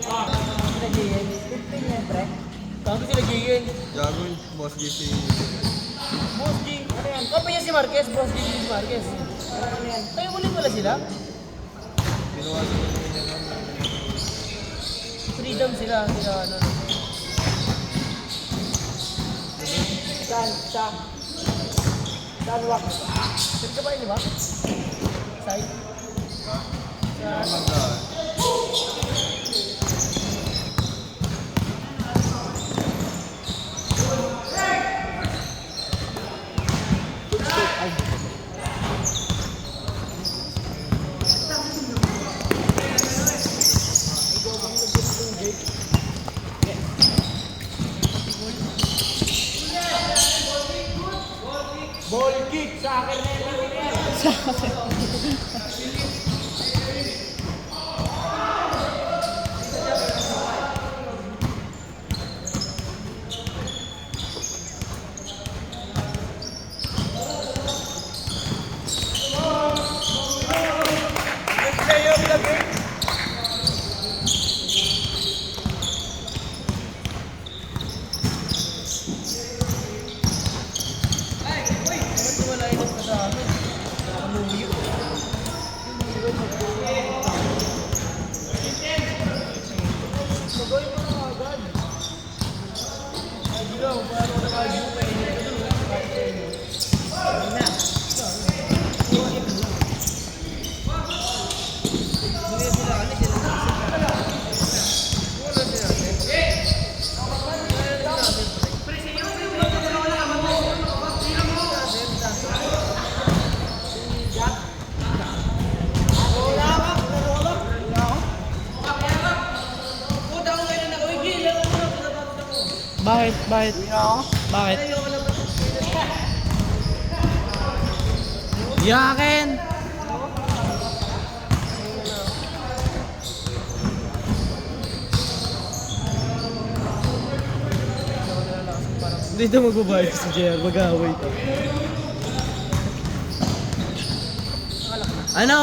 Sila Jayen. 15 yan, pre. Kami sila Jayen. Gago yung boss GC. Boss G, ano yan? Kapag yan si Marquez, Boss G si Marquez. Ano yan? Tayo ulit pala sila? Ginawa sila ng Freedom sila, ano. Saan wak? Saan ka ba yun, di ba? Side? Ball kick sa akin na yan. Bakit? Bakit? Bakit? Yakin! Dito magbabayad si JR, mag-away to. Ano?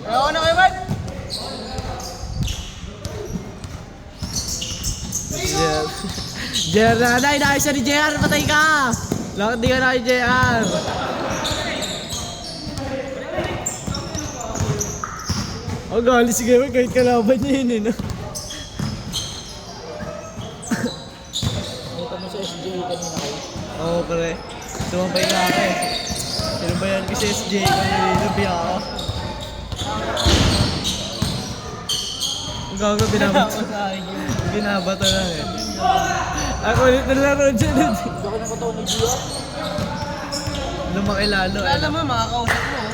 Ano na kayo, Mark? JR na, dahil siya ni JR, patay ka! Lakad di ka na kay JR. Oh, gali si Gamer kahit kalaban niya yun eh, no? Nakita mo sa SJ kanina kayo? Oo, pre. Sumapay nga ako eh. Sino ba yan kasi SJ kanina? Nabiya ako. Ang gago, binabato lang eh. Ako ulit nalaro dyan. Hindi ako nakatawa ni Gio. Lumaki lalo eh. Alam mo, makakausap mo.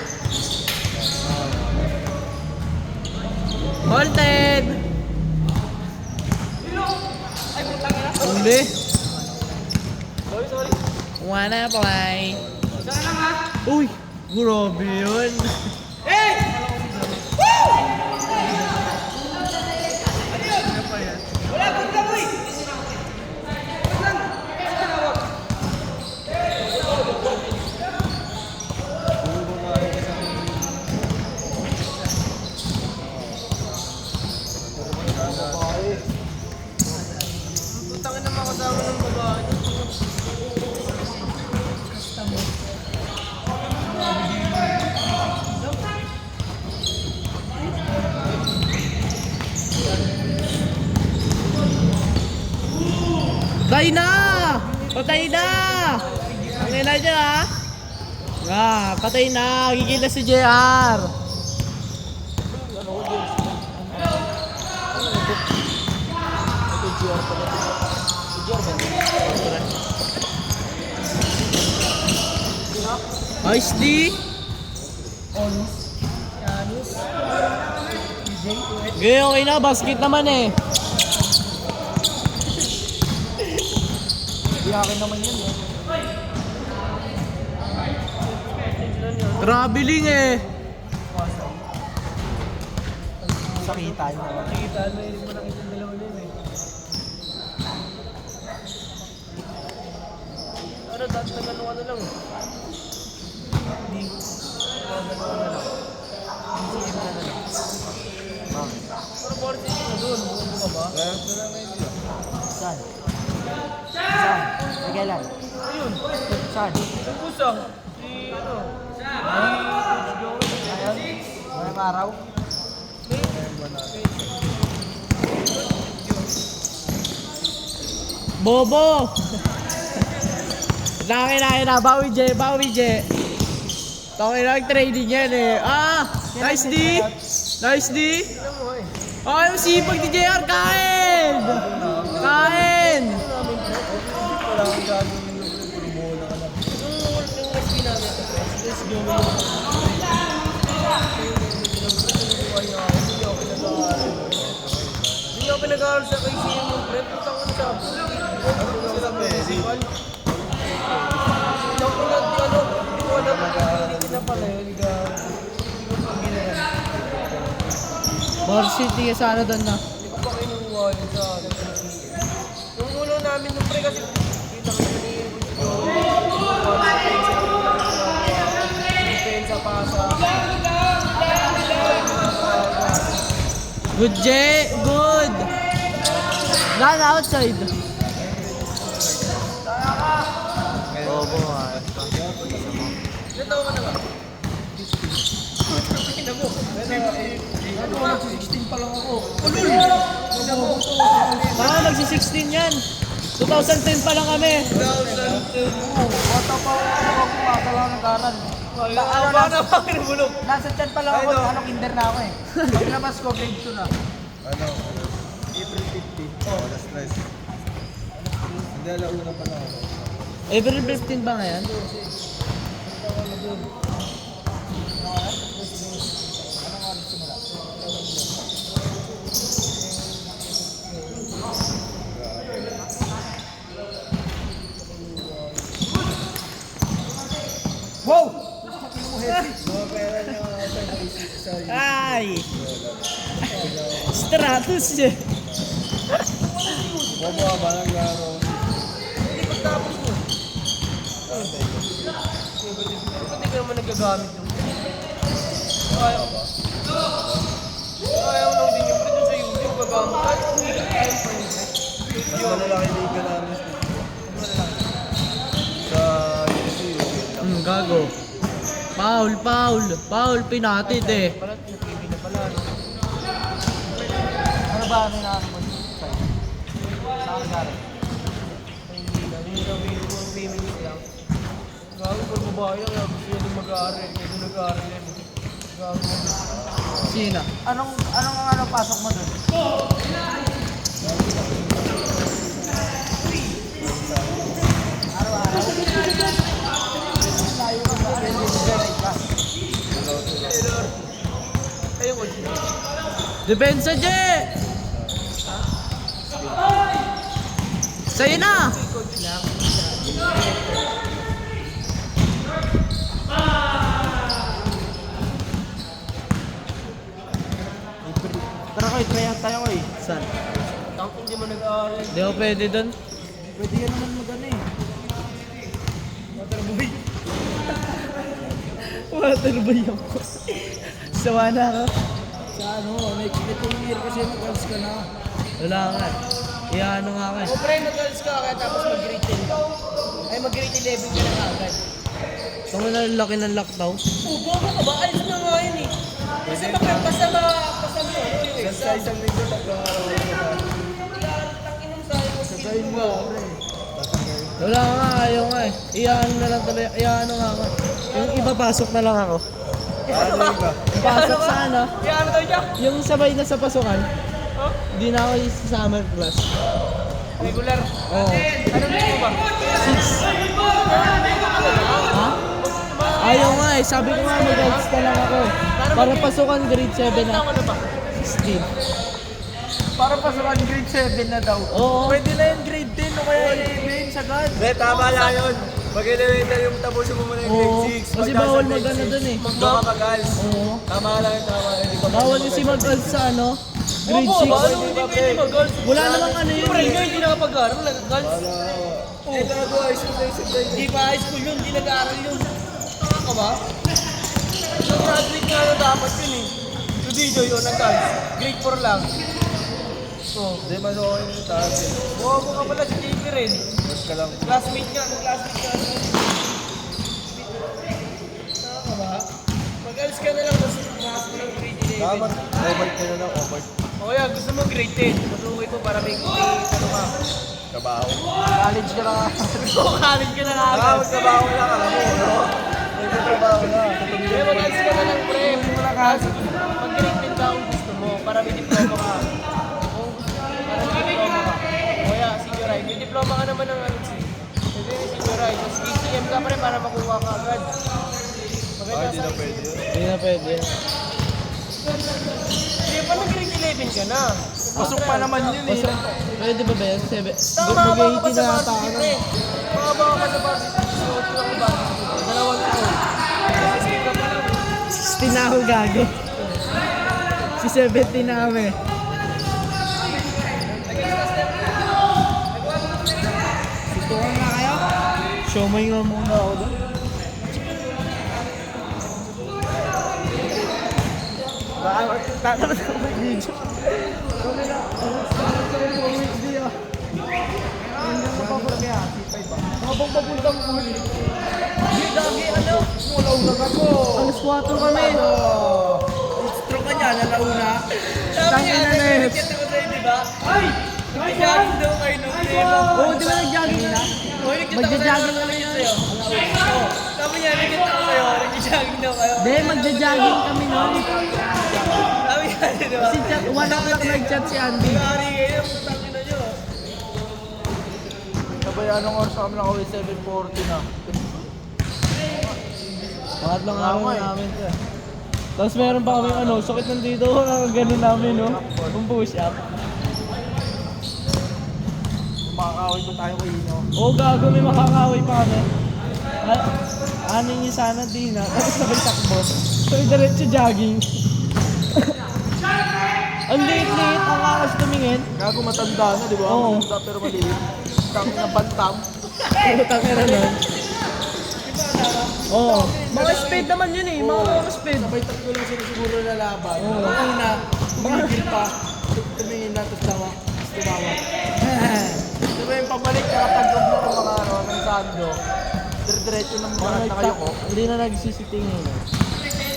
Halted! Ay, putang ina. Hindi. Sorry. Wanna play? Saan lang ha? Uy! Grabe yun. Hey! Woo! Wala, punta mo eh! Putangin na mga kasama ng babae. Patay na! Patay na! Ang ina dyan ha? Patay na! Gigil na si JR! Ice D! Gaya, okay na, basket naman eh. Iyakin naman yun eh. Traveling eh. Sakitan mo. Sakitan mo, hindi mo nakita yung dalawa yun eh. Ano, dati na gano'n ano lang. Hindi. Gano'n ano lang. MCM na lang. Bakit? Pero varsity na doon. Buo ka ba? Kaya ito na ngayon nila. Saan? Saan? May kailan? Ayun. Saan? Yung kusang. Si ano? Ayun? Walang araw? Bobo! Laki na, bawi je. Taki lang trading yan eh. Ah! Nice D! Nice D! Oh, yung sipag ni JR, kain! Kain! Wala akong gagawin yung puro buo na ka lang. Yung SP namin ito, let's go. Hindi ako pinag-aaral sa KCM yung prep. Punta ko sa Sila pwede. Ako na, ano, hindi ko alam hindi na pala yun. Varsity ka sana doon na. Hindi ko pa kinuha yun sa yung ulo namin nung pre kasi kita ko ni depensa pa sa good J, good. Run outside. Bobo nga. Ilan taon ka na ba? 16 pa lang ako. Ulul! Baka magsi-16 yan. 2010 pa lang kami. 2010. Bata pa ako kumakala ng karan. Ano na pa kinubulog? Nasa 10 pa lang ako, kinder na ako eh. Paglabas ko, grade 2 na. Ano? April 50. Oh, alas 3. Hindi, alauna pa lang ako. April 15 ba ngayon? Wow! Mga pera niya sa Ay! Stratus eh. Bobo ba ng laro? Hindi ko tapos mo. Ba't di ka naman nagagamit yung ayaw ba? Ayaw lang din yung pre sa YouTube gagamit. Kahit kung hindi ka ayaw pa yun. Mas malalaki liga namin sa YouTube. Gago. Paul, pinatid eh. Parang nag-TV na pala, no? Ano ba ano na mo? Saan ka galing? Hindi na, hindi na ang payment lang. Gago, pag babae lang, gusto niya din mag-aaral. Hindi nag-aaral yan. Gago. Sina? Anong pasok mo doon? Araw-araw? Layo ka ba? Ayun ko. Depensa, Je! Sa'yo na! Tara ko, try out tayo ko eh. Saan? Tank hindi mo nag-aaral. Hindi ako pwede doon. Pwede yan naman mag-ano eh. Waterboy. Waterboy ako. Sawa na ako. Sa ano, next year kasi mag-alis ka na. Wala nga. Iyaano nga ako eh. O pre, mag-alis ka kaya tapos mag-grade 10 ka. Ay mag-grade 11 ka na agad. Tama na laki ng lockdown. Bobo ka ba? Alis na nga yun eh. Kasi basta mo ano yung Sa exam. isang linggo, tatlong araw na ba? Takinom sa'yo mo. Sasayin mo, pre. Wala nga, ayaw nga eh. Iyaano na lang talaga. Iyaano nga nga. Yung iba pasok na lang ako. Ano ba? Pasok sa ano? Iyaano daw niya? Yung sabay na sa pasukan. Hindi na ako sa summer class. Regular. Oo. Anong gusto mo ba? 6. Ha? Ayaw nga eh. Sabi ko nga mag-ads na lang ako. Para pasukan grade 7 na. Ano ba? 16. Para pasukan grade 7 na daw. Oo. Pwede na yung grade 10 o kaya 11 sa God. Hindi, tama lang yun. Mag-elevator yung tapusin mo muna yung Oo. grade 6. Kasi bawal mag-ano dun eh. Doon ka mag-als. Oo. Tama lang yun, tama. Hindi ka Bawal kasi mag-ads sa ano. Grade 6. Hindi pwede mag-girls? Wala namang ano yun Pre, eh. ngayon hindi nakapag-aaral. Nag-girls? Eh, gago, ayos yung basic na yun. Hindi pa high school yun, hindi nag-aaral yun. Tama ka ba? Nag-graduate nga na dapat yun eh. Yung DJ yun, nag-dance. Grade 4 lang. Oh. Hindi, mas okay yung taas eh. Mukha mo ka pala si JP rin. Mas ka lang. Classmate niya, classmate niya. Tama ba? Mag-alis ka na lang, tapos pumasok mo ng grade 11. Dapat, overt ka na lang, overt. O kaya, gusto mo grade 10. Masukoy mo para may ano ka. Kabaho. College ka na nga. College ka na nga. Kabaho lang, alam mo, no? May trabaho na. Eh, mag-alis ka na lang, pre. Mag-grade 10 ka kung gusto mo, para may diploma ka. Kung gusto mo, para may diploma ka. O kaya, seniorite. May diploma ka naman ng ano, pwede may seniorite. Tapos KCM ka pa rin para makuha ka agad. Ay, di na pwede yun. Hindi na pwede. Hindi pa nag-grade 11 ka na. Pasok pa naman yun eh. Pwede ba ba yan? Tama ba ka pa sa na ata varsity, ako. pre? Tama ba ka pa sa varsity? Suot ko lang ba? Dalawang taon. Kasi ka pa lang. 16 na ako gagi. Si 17 na kami. Tutukan na kayo? Showmay nga muna ako doon. Tatanong ako may video. Habang papuntang huli. Hindi, lagi ano. Mulaw ako. Alas 4 kami. Strong ka niya, nalauna. Tangin na net. Nakikita ko sa'yo, di ba? Ay! Nag-jogging daw kayo nung demo. Oo, di ba nag-jogging na? Hoy, nagkita ko Magja-jogging sa'yo. kami yun. Oo. Sabi niya, nagkita ko sa'yo. Nag-jogging daw kayo. Hindi, magja-jogging kami noon. Sabi niya, di ba? Si chat, 1 o'clock nag-chat si Andy. Mari kayo, putangin na niyo. Sabay, anong oras kami nakawin? 7:40 na. Pangatlong araw na namin siya. Tapos meron pa kami ano, sakit ng dito, ganun namin no. Kung push up. Makakawin pa tayo kay Ino. Oo, gago, may makakaway pa kami. Ano niyo sana, di na. Tapos sabay takbo. So, diretso jogging. Ang liit-liit, ang kakas tumingin. Gago matanda na, di ba? Oo. Matanda pero maliit. Tang na bantam. Putang ina nun. Oo. Mga speed naman yun eh. Mga speed. Sabay tatlo lang sila siguro lalaban. Oo. Ang una, tumigil pa. Tumingin na, tapos tawa. Tapos tumawa. Diba yung pabalik, nakapag-log na ng mga ano, ng sando. Dire-diretso ng mga nakayoko. Hindi na nagsisitingin.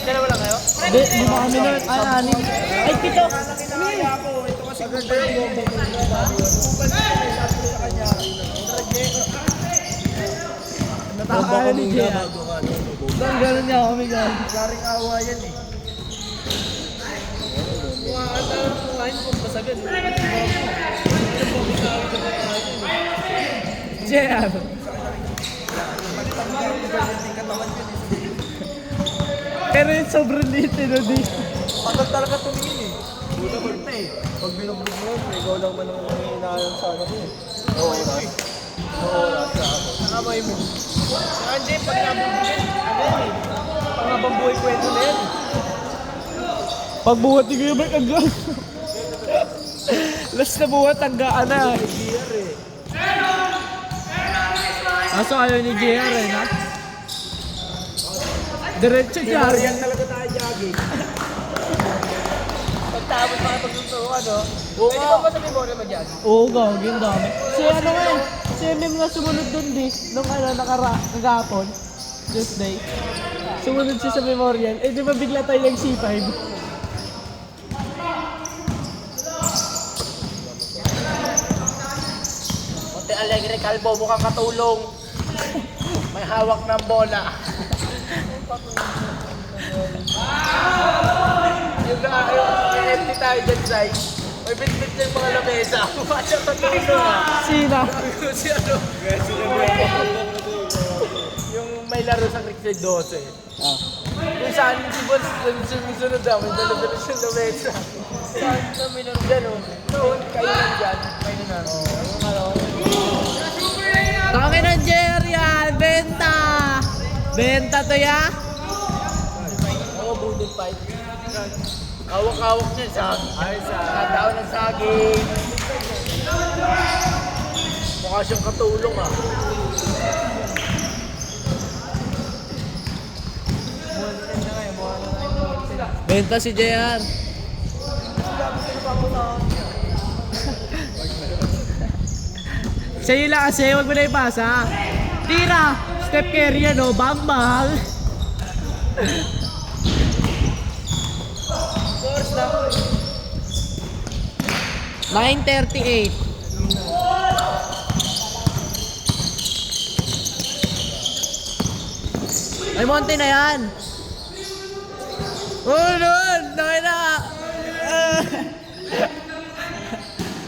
Dalawa lang kayo? Hindi, lima kami nun. Ay, anim. Ay, pito. Ito kasi ganda yung Natakaya ni Jay. Saan ganun niya kami gan? Klaring awa yan eh. Mga ata kumain kung basagan. Jay, ano? Pero yung sobrang liit eh, no, di? Tagal talaga tumingin eh. Buta mo eh. Pag binublog mo yun, ikaw lang man ang hinahayan sa ano ko eh. Oo, oras. Oo, oras sa ako. Nakamay mo. Saka hindi, pag nabubugin, ano yan eh. Pangabang buhay kwento na yan eh. Pagbuhat ni Kuya Mark, hanggang. Last na buhat, hanggaan na. JR eh. Aso ayaw ni JR eh, na? Diretso JR. Yan talaga tayo jogging. Pagtapos mga pagtuturuan, no? Oo Pwede nga. ba sa memory mag-jogging? Oo, gawin ang dami. Si ano nga eh, si MM nga sumunod dun di, nung ano, nagahapon, Tuesday. Sumunod siya sa memorial, eh di ba bigla tayo yung C5? Monte Alegre Calvo, mukhang katulong. May hawak ng bola. Yung empty tayo dyan, Zay. May bit-bit yung mga lamesa. Pumasya pa tayo Sina? Si ano? Yung may laro sa Crixie 12. Ah. Kung saan si Boss, sunod daw, may dala-dala siyang lamesa. Saan na may laro dyan, oh. Noon, kayo lang dyan. Kayo na. Tangin ng JR yan! Benta! Benta to ya? Oo, budol fight. Hawak-hawak niya sa daon ng saging. Mukha siyang katulong ah. Ballpen na ngayon, mukha na ngayon ballpen. Benta si JR. Sa'yo lang kasi, huwag mo na ipasa. Tira! Step carry yan o, bang bang! Scores na. 9:38. Ay, Monte na yan! Oh, nun! Nakay na!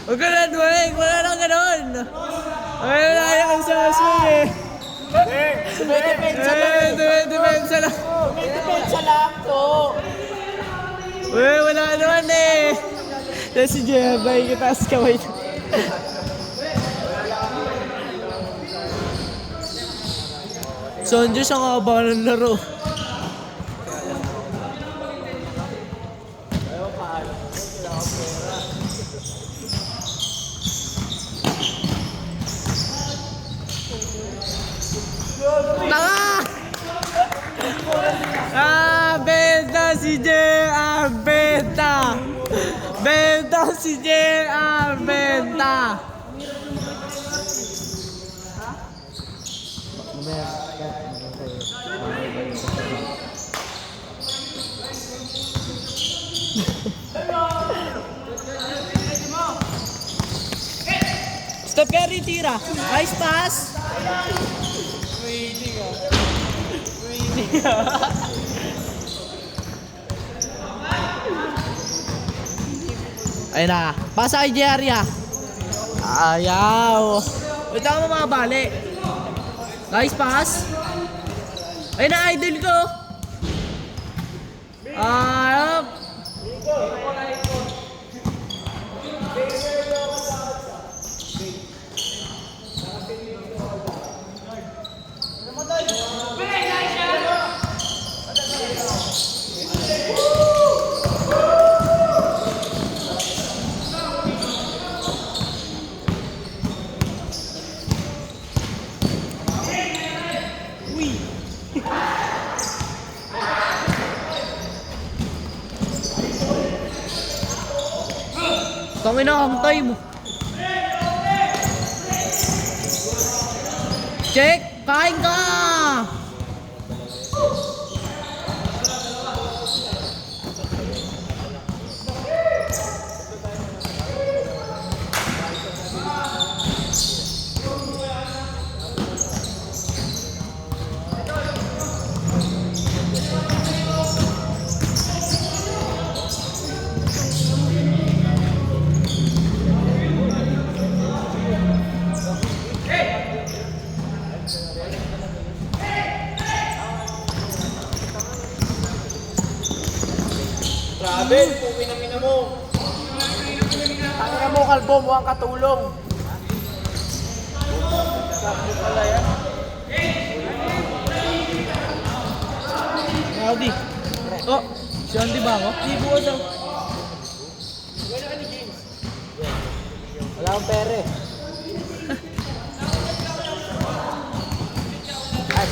Huwag ka na, Dwayne! Wala nang ganon! Ay, naiyak ang saswing eh! Depensa lang! Depensa lang to. Uy, wala naman eh! Tapos si Jebay, kitaas kamay niya. Sonjo siya kaba ng laro. Tanga! Benta si JR! Benta! Benta si JR! Benta! Step carry, tira! Nice pass! Ayun na. Pasa kay Jerry ah. Ayaw. Ito mo mga bali. Nice pass. Ayun na, idol ko. Ayaw. Tangin na ang time. Check! Kain ka! Grabe, pumina-mina mo. Tangina mo, kalbo mo ang katulong. Sabi pala yan. Audi. Oh, si Andy ba ako? Ibo ko daw. Wala akong pere.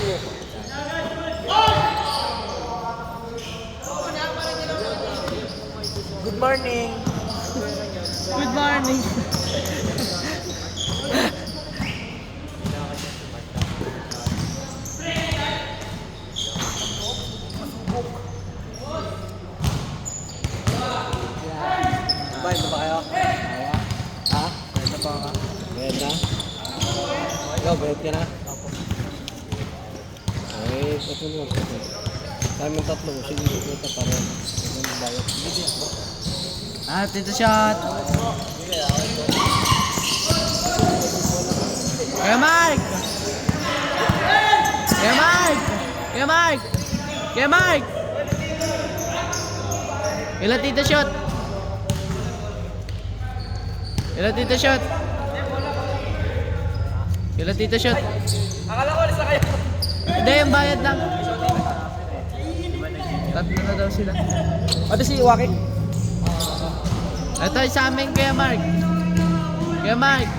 Sige. Good morning. Good morning. Bay, ba kayo? Ha? Bayad pa ka? Bayad na? Ikaw, bayad ka na? Ay, ito mo. Kami tatlo, sige, ito pa rin. Bayad. Ah, tito shot. Kaya Mike! Kaya Mike! Kaya Mike! Kaya Mike! Ilan tito shot? Ilan tito shot? Ilan tito shot? Akala ko alis na kayo. Hindi, yung bayad lang. Tatlo na daw sila. Ate si Iwaki? Ito yung sa amin, Kuya Mark. Kuya Mark.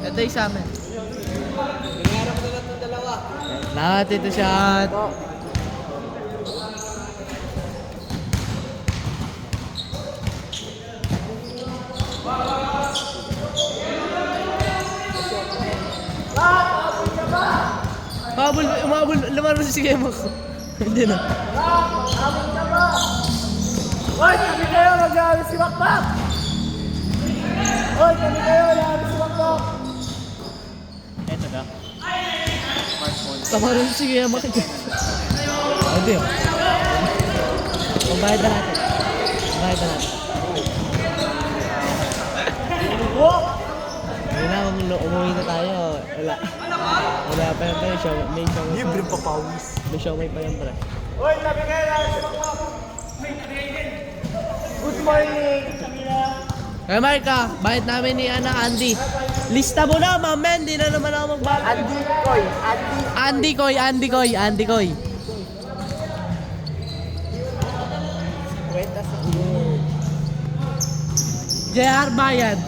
Ito yung sa amin. Nangyarap ko na lang itong dalawa. Lahat ito shot. Umabol, lumaro si Gemo ko. Hindi na. Hoy, kami kayo, mag-aalis si Makmak! Hoy, kami kayo, mag-aalis si Makmak! Eto na. Tama rin si Gemo ko. Hindi oh. Pambayad na natin. Pambayad na natin. Hindi na, umuwi na tayo. Wala. Wala pa yan tayo. May show. Libre pa pawis. May show pa yan pre. Hoy, kami kayo, mag-aalis si Makmak! Good morning! Kaya Marka, bayad namin ni Andy. Lista mo na, mamen. Di na naman ako magbayad. Andy Koy. JR bayad.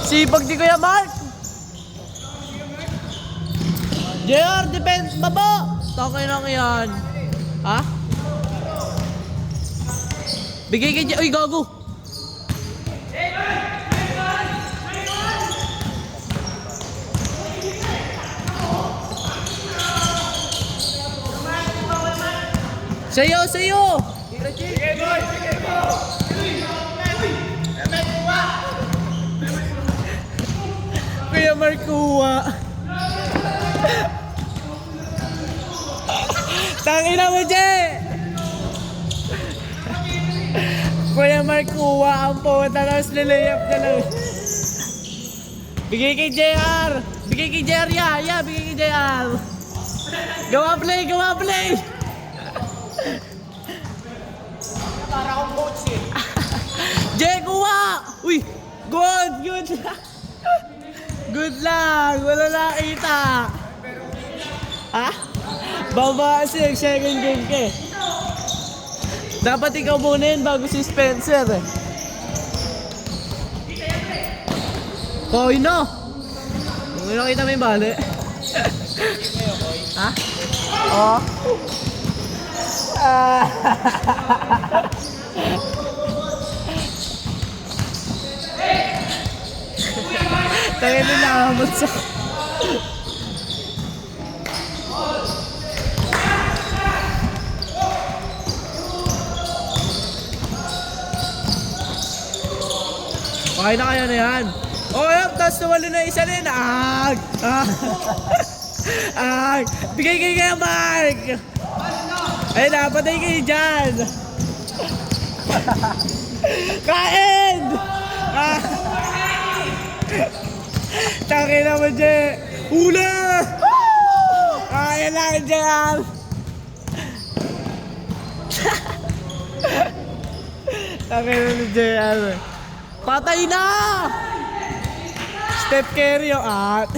Sipag di Kuya Mark. JR, defense baba. Takay lang yan. Ha? Bigay kay JR. Uy, gago. Sa'yo! Kuya Mark kuha. Tangina mo, Je! Kuya Mark kuha ang puta, tapos lilayap na lang. Bigay kay JR! Bigay kay JR, ya! Bigay kay JR! Gawa play! Para akong coach eh. Je, kuha! Uy! Good! Good lang! Wala nakita! Ha? Baba kasi yung second game ka eh. Dapat ikaw muna yun bago si Spencer eh. Koy no! Kung nakita mo yung bali. Ha? Oo. Tayo nilamot sa... Okay na kaya na yan. Oh, yap, tapos nawalo na isa rin. Bigay kayo Mark. Ay, napatay kayo dyan. Kain! Taki naman dyan. Hula! Kaya lang dyan. Taki naman dyan. Patay na! Step carry yung at.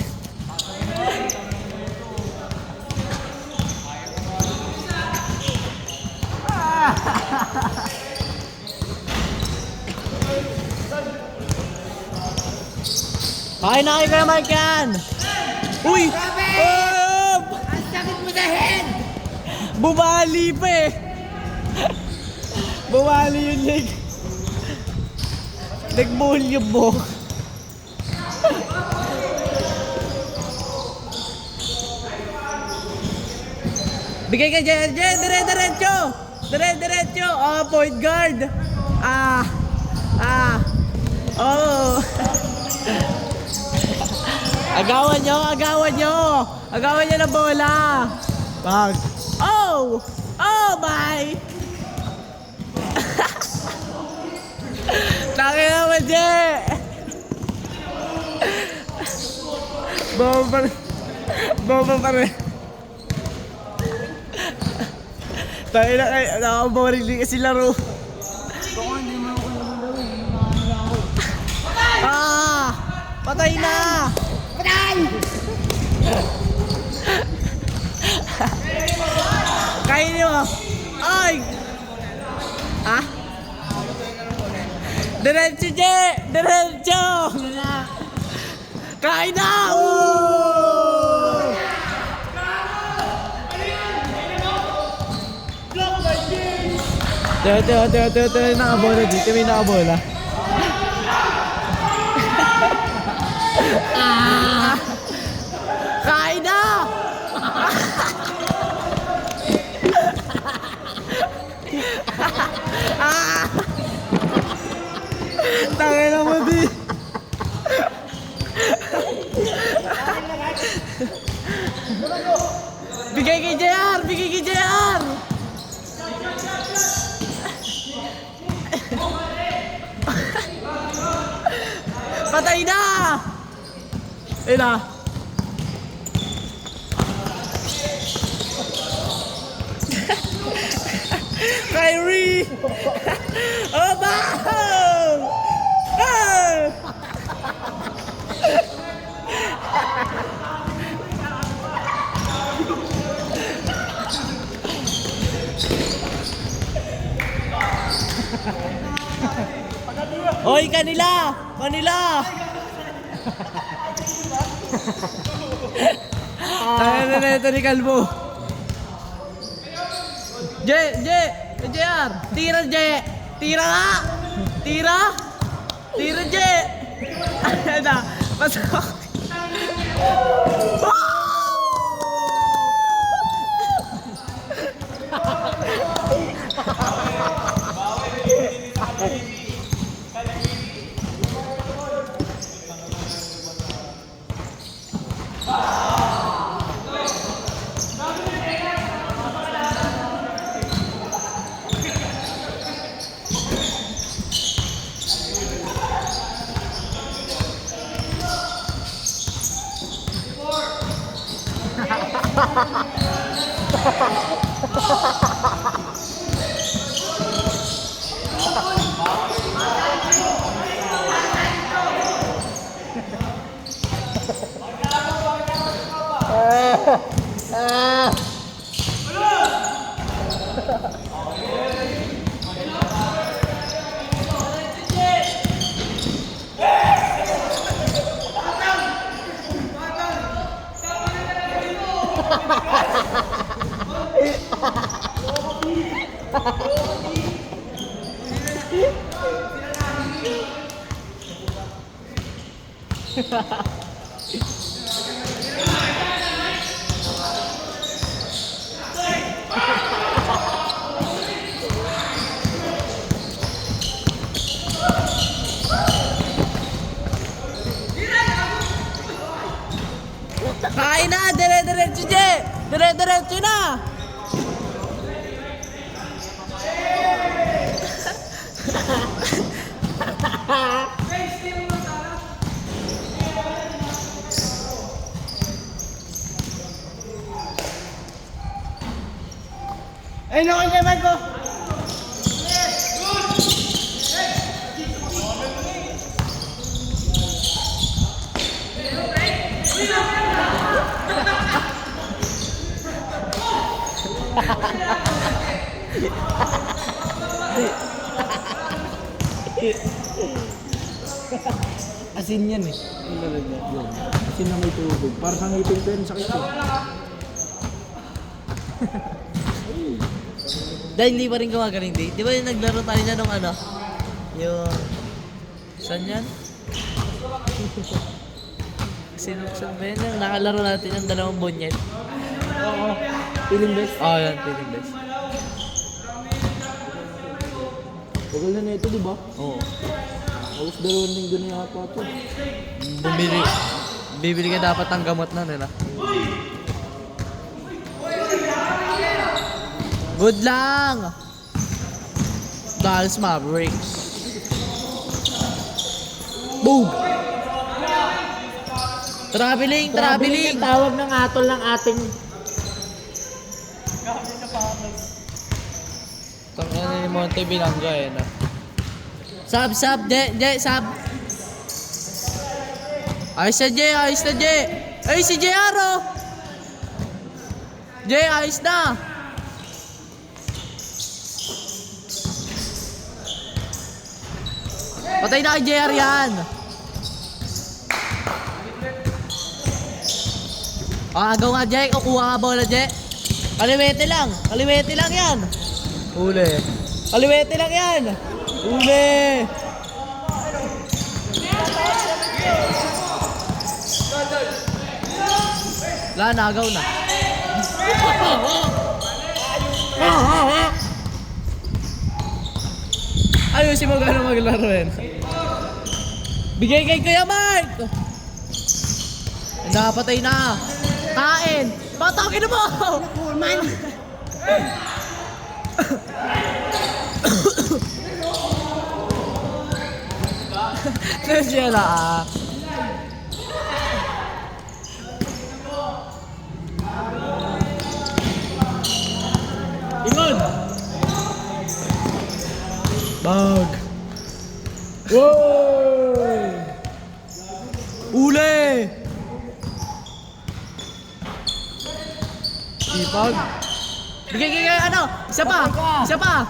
Kain na kayo kaya Mark yan! Uy! Ang sakit mo sa head! Bumali pa eh! Bumali yung leg. Nag-volume mo. Bigay ka dyan, dire-diretso! Dire-diretso! Oh, point guard! Oh! Agawan nyo na bola! Bag! Oh! Oh, bye! Taki naman, Je! Bomba pa rin. Tayo na kayo, nakakaboring din kasi laro. Patay na! Patay! Kainin mo! Ay! Diretso, Je! Diretso! Kain na! Woo! Teo, nakabola dito. May nakabola. Kain na! Tangay na mo di. Bigay kay JR! Bigay kay JR! Patay na! Ayun na. Kyrie! Oh, bang! Ah! Hoy, kanila! Manila! Tayo na ito ni Kalbo. JR! Tira, J! Tira nga! Tira! Tira, J! Ayan na! Pasok! Kain na! Dire-diretso, J! Dire-diretso na! Ay, naku, naman ko! Asin yan eh. Asin na may tubig. Para kang ngipin ko yun, sakit eh. Dahil hindi pa rin gumagaling, di ba yung naglaro tayo niya nung ano? Yung... Saan yan? Sino ba yun? Yung nakalaro natin yung dalawang bonyan. Oo. Feeling best. Oo, yan. Feeling best. Tagal na ito, di ba? Oo. Alas 2 linggo na yata ito. Bibili ka dapat ng gamot na nila. Good lang! Dallas Mavericks. Boom! Traveling! Ang tawag ng atol ng ating... Tangina ni Monte Bilanga eh na. Sab, sab. Ayos na J, ayos na J. Ay, si JR oh! J, ayos na! Patay na kay JR yan! Agaw nga, Jay. Kukuha nga bola, Jay. Kaliwete lang. Kaliwete lang yan. Uli. Kaliwete lang yan. Uli. Wala, nagaw na. Ayusin mo gano'n maglaro yan. Bigay kay Kuya Mark! Nakapatay na. Kain! Patakin mo! Man! Nasya na ah. Ingon! Bag! Wow! Uli! Ipag! Bigay, ano? Isa pa! Isa pa!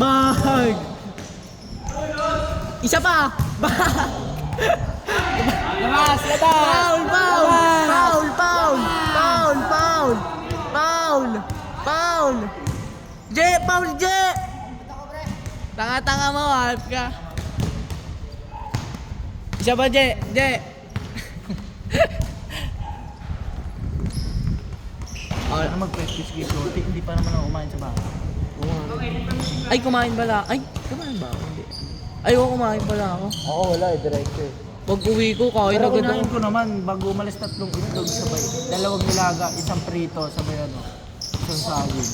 Bag! Isa pa! Bag! Labas! Labas! Foul! Foul! Foul! Foul! Foul! Foul! Foul! Foul! Je! Foul! Je! Tanga-tanga mo, half ka. Isa pa, Je! Je! Ano mag-practice kayo? Hindi pa naman ako kumain sa bahay. Ay, kumain pala. Ay, kumain ba ako? Hindi. Ay, oo, kumain pala ako. Oo, wala eh, diretso eh. Pag uwi ko, kain Pero agad kunain ako. ko naman, bago umalis 3 itlog sabay. 2 nilaga, 1 prito, sabay ano, 1 saging.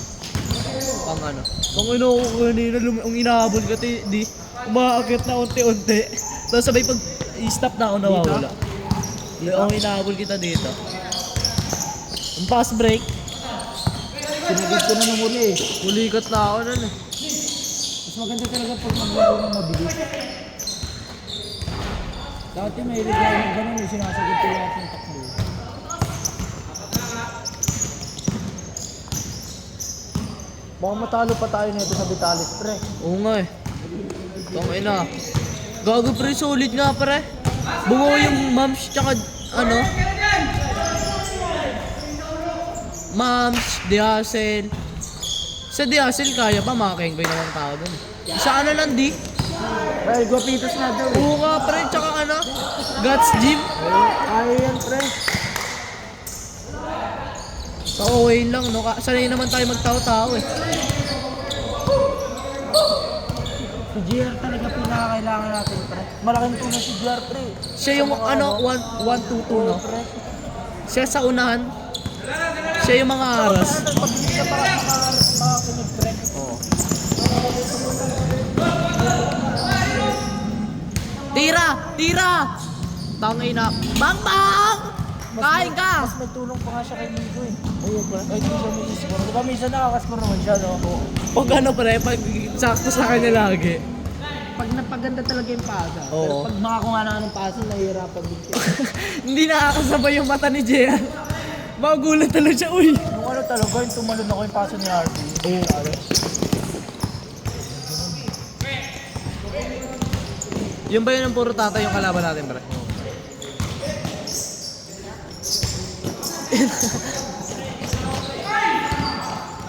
Pang ano. Kung ko kanina, ang inahabol ka, di, umaakit na unti-unti. Tapos sabay pag i-stop na ako nawawala. Ang inahabol kita dito. Ang fast break, Sinagid ko na ng uli eh. ulikat na ako nun eh. Mas maganda talaga pag maglaro ng mabilis. Dati may ligay ng ganun eh, sinasagid ko lahat ng takbo. Baka matalo pa tayo nito sa Vitalis, pre. Oo nga eh. Tangina. Gago pre, solid nga pre. Bungo yung moms tsaka ano. Moms, Diasel. Sa Diasel kaya pa, makakengkoy naman tao dun. Sa ano lang di? Well, guapitos na daw eh. Oo nga pre, tsaka ano. Guts Gym. Kaya yan, pre. Pauwiin lang no. Sanay naman tayo magtao-tao eh. Si GR talaga pinakakailangan natin, pre. Malaking tulong si GR, pre. Siya yung ano, 1-2-2 no. Pre. Siya sa unahan. Siya yung mga aras. Pabilis na para makakinig, pre. Oo. Tira! Tira! Tangay na. Bang bang! Kain ka! Mas may tulong pa nga siya kay Nico eh. Oo pre. Kahit hindi siya may score. Diba minsan nakakaskor naman siya, no? Pag ano pre, pag sakto sa kanya lagi. Pag napaganda talaga yung pasa. Oo. Pero pag makakuha na ng pasa, nahihirapan din siya. Hindi nakakasabay yung mata ni Jean. Magulat talaga siya, uy. Yung ano talaga, yung tumalon ako yung pasa ni RP. Oo. Yung ba yun ang puro tata yung kalaban natin, pre?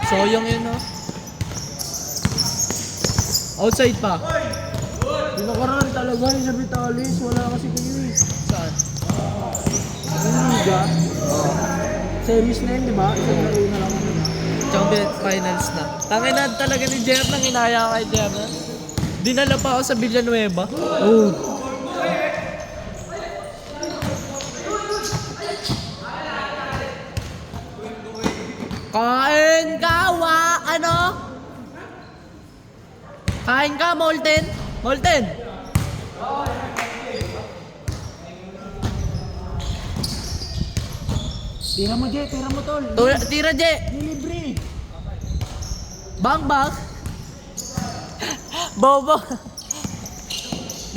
Soyong yun, no? Outside pa. Pinakaroon talaga yung sa Vitalis. Wala kasi kayo eh. Saan? Yung Liga. Semis na yun, di ba? Isang laro na lang ano. Champion finals na. Tangin na talaga ni Jer nang inaya kay Jer na. Dinala pa ako sa Villanueva. Oo. Kain ka, ano? Kain ka, Molten? Molten? Tira mo, Jay. Tira mo, tol. Tira, Je. Libre. Bang, bang. Bobo.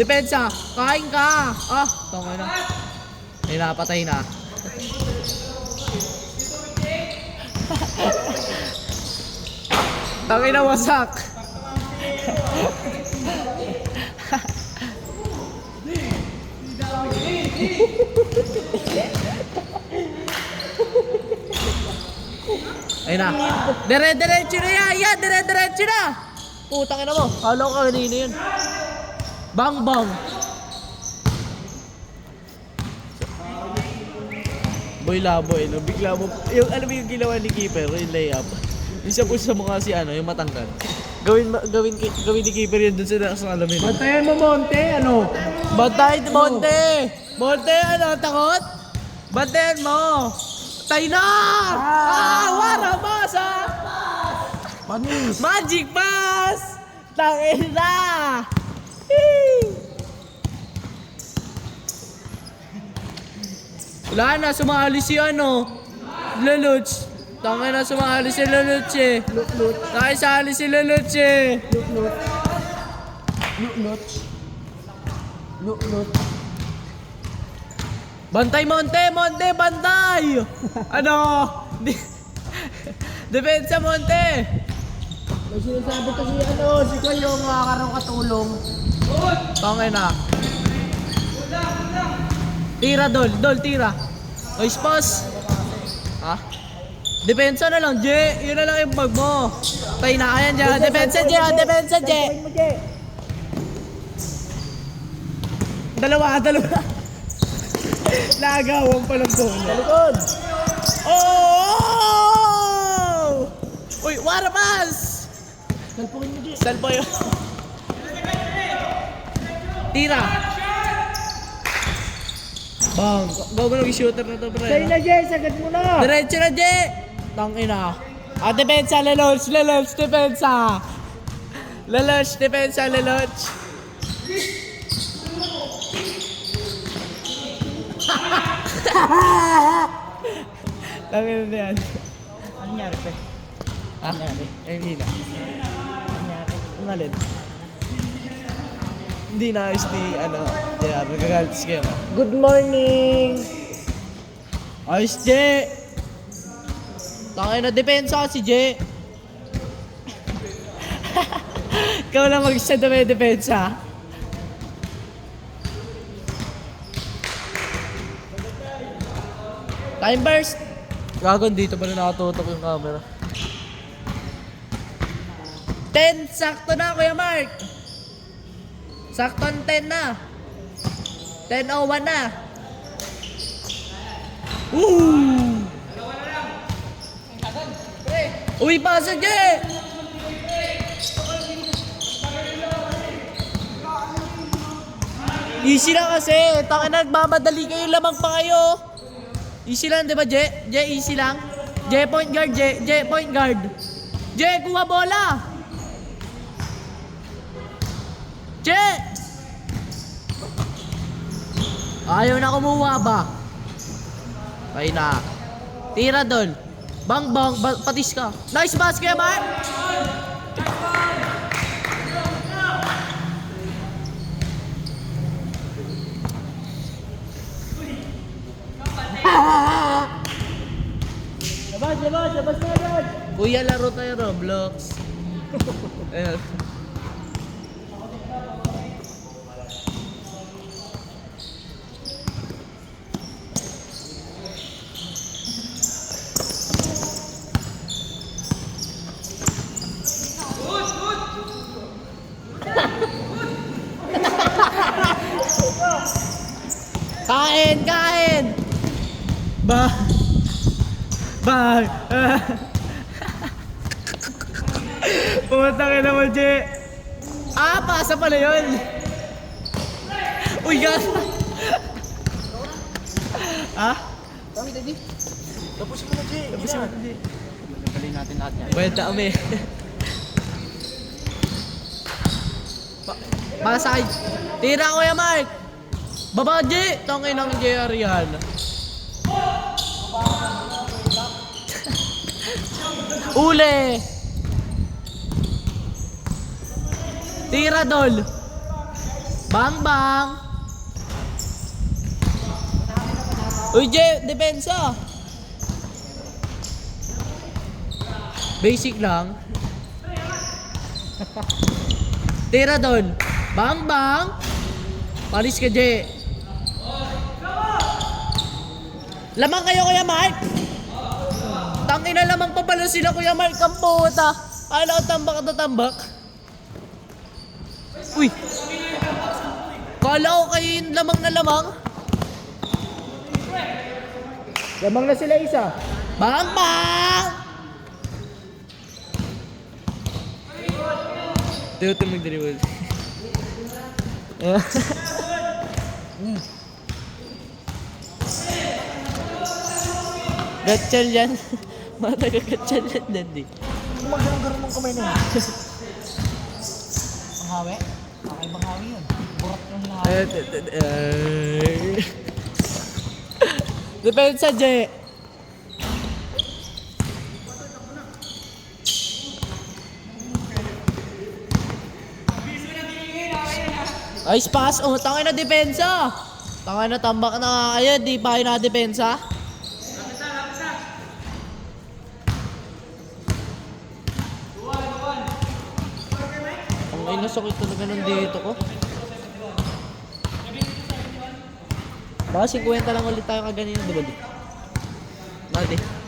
Depensa. Kain ka. Ah, tungay na. May napatay na. Tangay na wasak. Ayun na. Dire-diretso na yan! Yan! Dire-diretso na! Putang ina mo. Kala ko kanina yun. Bang bang. Boy Laboy, no? Bigla mo, yung ano ba yung ginawa ni keeper, yung layup. Isa po sa mukha si ano, yung matangkad. Gawin ni keeper yun dun sa alamin. Bantayan mo, Monte, ano? Bantay, Monte! Monte, ano, takot? Bantayan mo! Tay na! Wara pass, ah! Panis! Magic pass! Tangin na! Hee! Wala na, sumali si ano, Leluch. Tangin na, sumali si Leluch eh. Lut-lut. Nakisali si Leluch eh. Lut-lut. Lut-lut. Lut-lut. Bantay, Monte! Monte, bantay! Ano? Depensa, Monte! May sinasabi kasi ano, si Koy yung makakaroon katulong. Tangin na. Tira, Dol, tira. Oy, pass. Ha? Depensa na lang, J. Yun na lang yung bag mo. Tay na kayan dyan. Depensa, J. Depensa, J. Dalawa. Nagawan pa lang doon. Sa likod! Oh! Uy, warapas! Salpukin mo, G. Salpo yun. Tira. Bang. Gawa ng shooter na to, pre. Sa'yo na, G. Sagad mo na! Diretso na, J! Tangina. Depensa, Leloch, depensa. Leloch, depensa, Leloch. Tangina na yan. Ano nangyari, pre? Ha? Eh, hindi na. Ang alin? Hindi na ayos ni, ano, JR. Nagagalit si Kema. Good morning! Ayos, J! Tangin na, depensa si J. Ikaw lang mag-isa na may depensa. Time burst! Gagon, dito pala nakatutok yung camera. 10! Sakto na, Kuya Mark! Sakto 10 na! 10:01 na! Woo! Uy, pasa, J! Easy lang kasi. Taka na, nagmamadali kayo, lamang pa kayo. Easy lang, di ba, J? J, easy lang. J, point guard, J. J, point guard. J, kuha bola. J! Ayaw na kumuha ba? Ay na. Tira doon. Bang, patis ka. Nice basket, Mark! Labas na agad! Kuya, laro tayo Roblox. Ayan. Kain! Ba! Pumatang ina mo, J. Pasa pala yun. Uy, gas! Kami, Daddy. Tapusin mo na, G. Tapusin mo, G. Galing natin lahat yan. Benta kami. Pasa kay... Tira, Kuya Mark! Baba, J! Tangin ng JR yan. Uli! Tira, Dol! Bang! Uy, J! Depensa! Basic lang. Tira, Dol! Bang! Palis ka, J! Lamang kayo, Kuya Mark! Tangin na lamang pa pala sila Kuya Mark ang puta. Ano tambak na tambak? Uy! Kala ko kayo yung lamang na lamang. Lamang na sila isa. Bang bang! Ito mag-dribble. Gatchal yan. Mga taga-gatchal yan din. Magalang-galang mong kamay na yun. Panghawi? Okay, panghawi yun. Burat yung hinahawi. Depensa, Jay. Ay, pass. Oh, tangay na depensa. Tangay na tambak na nga kayo. Di pa kayo na depensa. Ang ay nasakit talaga ng dito ko. Baka 50 lang ulit tayo kaganina, diba di? Nadi.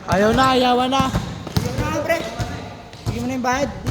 Ayaw na, ayawan na. Sige na, pre. Sige mo na yung bayad.